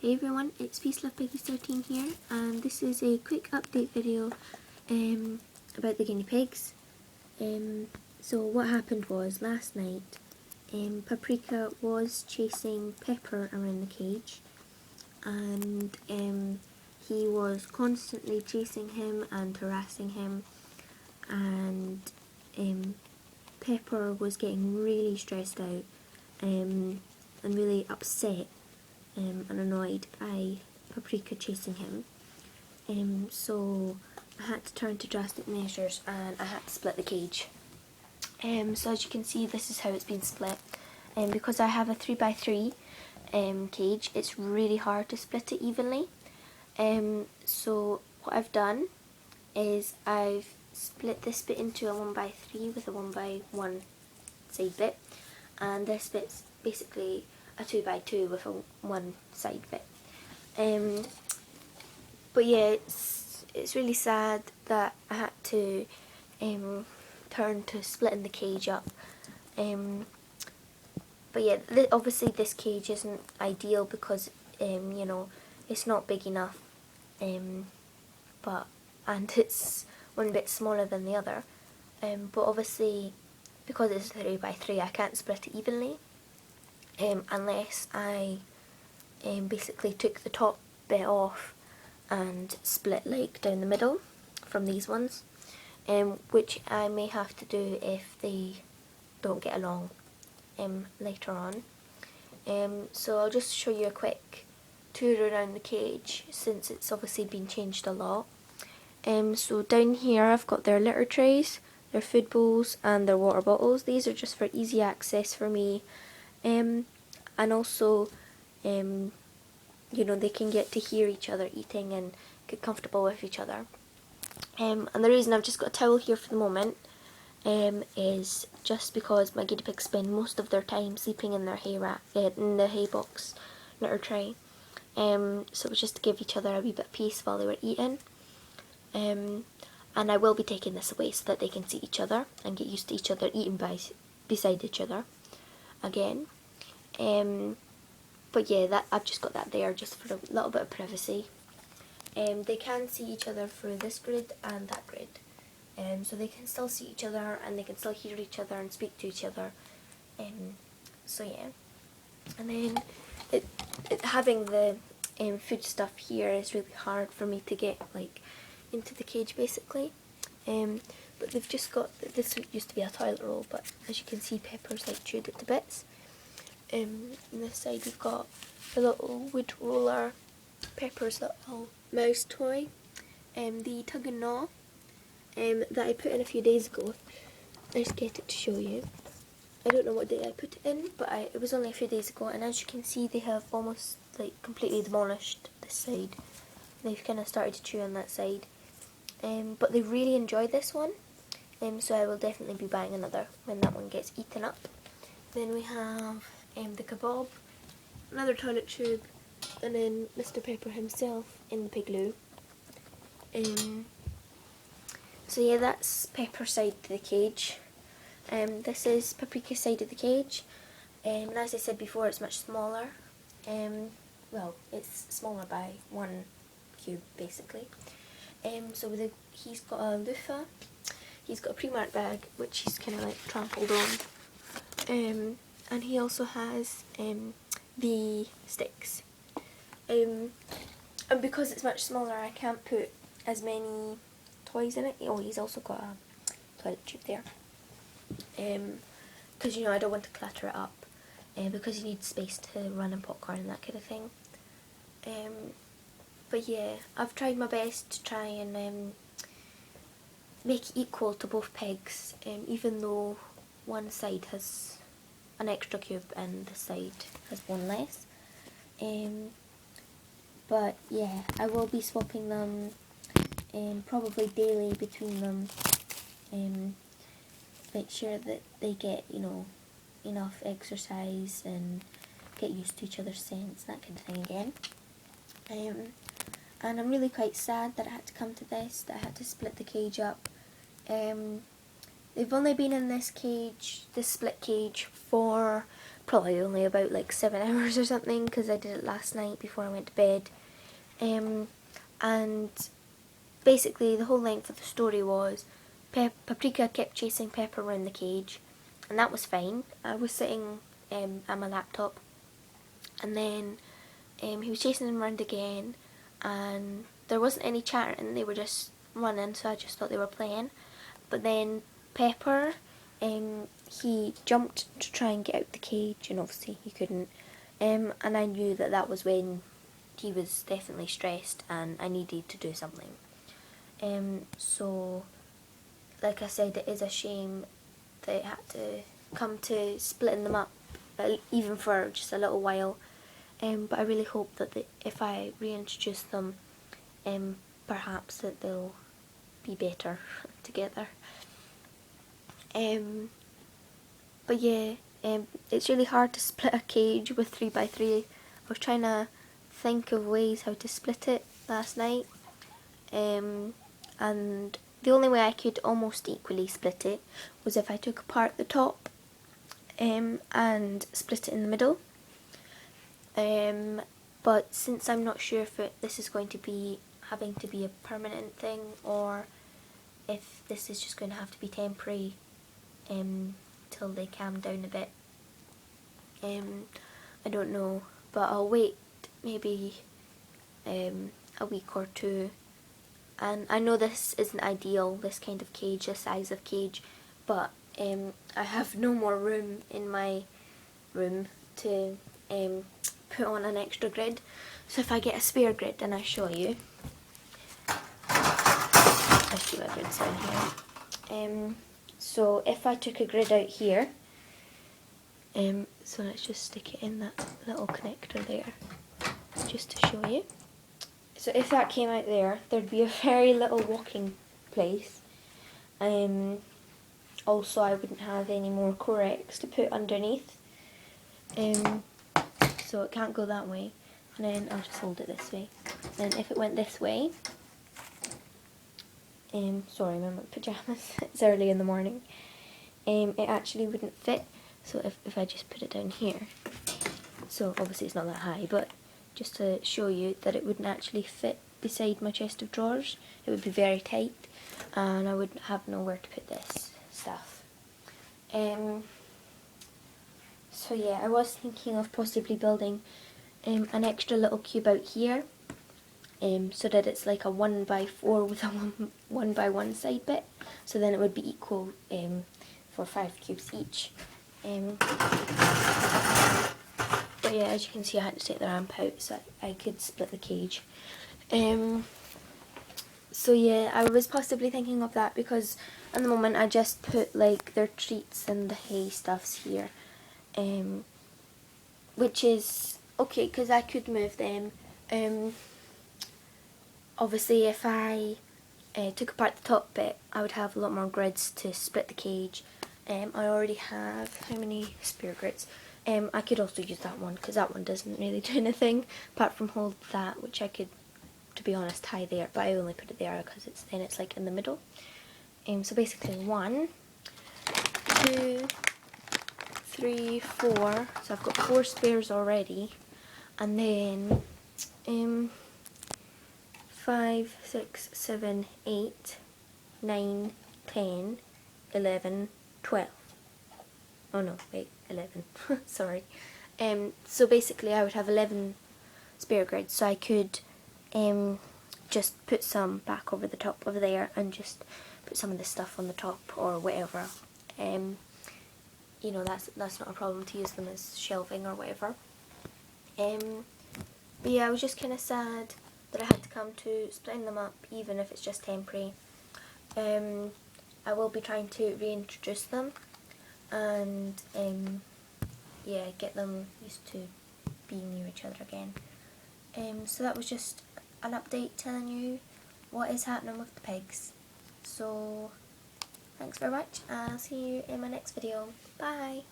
Hey everyone, it's PeaceLovePiggies13 here, and this is a quick update video about the guinea pigs. So what happened was last night, Paprika was chasing Pepper around the cage, and he was constantly chasing him and harassing him, and Pepper was getting really stressed out and really upset and annoyed by Paprika chasing him. So I had to turn to drastic measures and I had to split the cage. So as you can see, this is how it's been split. Because I have a 3x3 cage, it's really hard to split it evenly. So what I've done is I've split this bit into a 1x3 with a 1x1 side bit, and this bit's basically a 2x2 with a one side bit. But yeah, it's really sad that I had to turn to splitting the cage up. But yeah, obviously this cage isn't ideal because you know, it's not big enough, and it's one bit smaller than the other. But obviously, because it's 3x3, I can't split it evenly. Unless I basically took the top bit off and split like down the middle from these ones, which I may have to do if they don't get along later on. So I'll just show you a quick tour around the cage since it's obviously been changed a lot. So down here I've got their litter trays, their food bowls and their water bottles. These are just for easy access for me. And also, you know, they can get to hear each other eating and get comfortable with each other. And the reason I've just got a towel here for the moment is just because my guinea pigs spend most of their time sleeping in their in the hay box litter tray. So it was just to give each other a wee bit of peace while they were eating. And I will be taking this away so that they can see each other and get used to each other eating beside each other again. But yeah, that I've just got that there just for a little bit of privacy. They can see each other through this grid and that grid. So they can still see each other and they can still hear each other and speak to each other. So yeah. And then having the food stuff here is really hard for me to get like into the cage basically. But they've just got, this used to be a toilet roll, but as you can see Pepper's like chewed it to bits. On this side we've got the little wood roller, Pepper's little mouse toy, the tug and gnaw that I put in a few days ago. I just get it to show you. I don't know what day I put it in, but it was only a few days ago, and as you can see they have almost like completely demolished this side. They've kind of started to chew on that side, but they really enjoy this one, so I will definitely be buying another when that one gets eaten up. Then we have the kebab, another toilet tube, and then Mr. Pepper himself in the pig loo. So yeah, that's Pepper's side to the cage. This is Paprika's side of the cage, and as I said before, it's much smaller. Well, it's smaller by 1 cube basically. So he's got a loofah, he's got a pre-marked bag which he's kind of like trampled on, and he also has the sticks. And because it's much smaller, I can't put as many toys in it. Oh, he's also got a toilet tube there. Because you know, I don't want to clutter it up, because you need space to run and popcorn and that kind of thing. But yeah, I've tried my best to try and make it equal to both pigs, even though one side has an extra cube and this side has one less. But yeah, I will be swapping them probably daily between them. Make sure that they get, you know, enough exercise and get used to each other's scents, that kind of thing again. And I'm really quite sad that I had to come to this, that I had to split the cage up. they've only been in this cage, this split cage, for probably only about like 7 hours or something, because I did it last night before I went to bed. And basically the whole length of the story was Paprika kept chasing Pepper around the cage, and that was fine. I was sitting at my laptop, and then he was chasing them around again, and there wasn't any chatting, they were just running, so I just thought they were playing. But then Pepper, he jumped to try and get out the cage, and obviously he couldn't, and I knew that that was when he was definitely stressed and I needed to do something. So like I said, it is a shame that it had to come to splitting them up, even for just a little while. But I really hope that if I reintroduce them, perhaps that they'll be better together. But yeah, it's really hard to split a cage with 3x3. I was trying to think of ways how to split it last night, and the only way I could almost equally split it was if I took apart the top and split it in the middle. But since I'm not sure if this is going to be having to be a permanent thing, or if this is just going to have to be temporary till they calm down a bit, I don't know, but I'll wait maybe a week or two. And I know this isn't ideal, this kind of cage, this size of cage, but I have no more room in my room to put on an extra grid. So if I get a spare grid, then I show you. I see what grid's down here. So if I took a grid out here, so let's just stick it in that little connector there, just to show you. So if that came out there, there'd be a very little walking place. Also, I wouldn't have any more Corex to put underneath. So it can't go that way. And then I'll just hold it this way. And if it went this way, sorry, I'm in my pyjamas, it's early in the morning, it actually wouldn't fit. So if I just put it down here, so obviously it's not that high, but just to show you that it wouldn't actually fit beside my chest of drawers, it would be very tight, and I wouldn't have nowhere to put this stuff. So yeah, I was thinking of possibly building an extra little cube out here, so that it's like a 1x4 with a 1x1 side bit, so then it would be equal for 5 cubes each. But yeah, as you can see, I had to take the ramp out so I could split the cage. So yeah, I was possibly thinking of that because at the moment I just put like their treats and the hay stuffs here, which is okay because I could move them. Obviously if I took apart the top bit, I would have a lot more grids to split the cage. I already have, how many spare grids? I could also use that one because that one doesn't really do anything apart from hold that, which I could, to be honest, tie there, but I only put it there because it's like in the middle. So basically 1, 2, 3, 4, so I've got 4 spares already, and then 5, 6, 7, 8, 9, 10, 11, 12. Oh no, wait, 11. Sorry. So basically I would have 11 spare grids, so I could just put some back over the top of there and just put some of this stuff on the top or whatever. You know, that's not a problem to use them as shelving or whatever. But yeah, I was just kind of sad that I had to come to splitting them up, even if it's just temporary. I will be trying to reintroduce them and yeah, get them used to being near each other again. So that was just an update telling you what is happening with the pigs. So thanks very much, and I'll see you in my next video. Bye!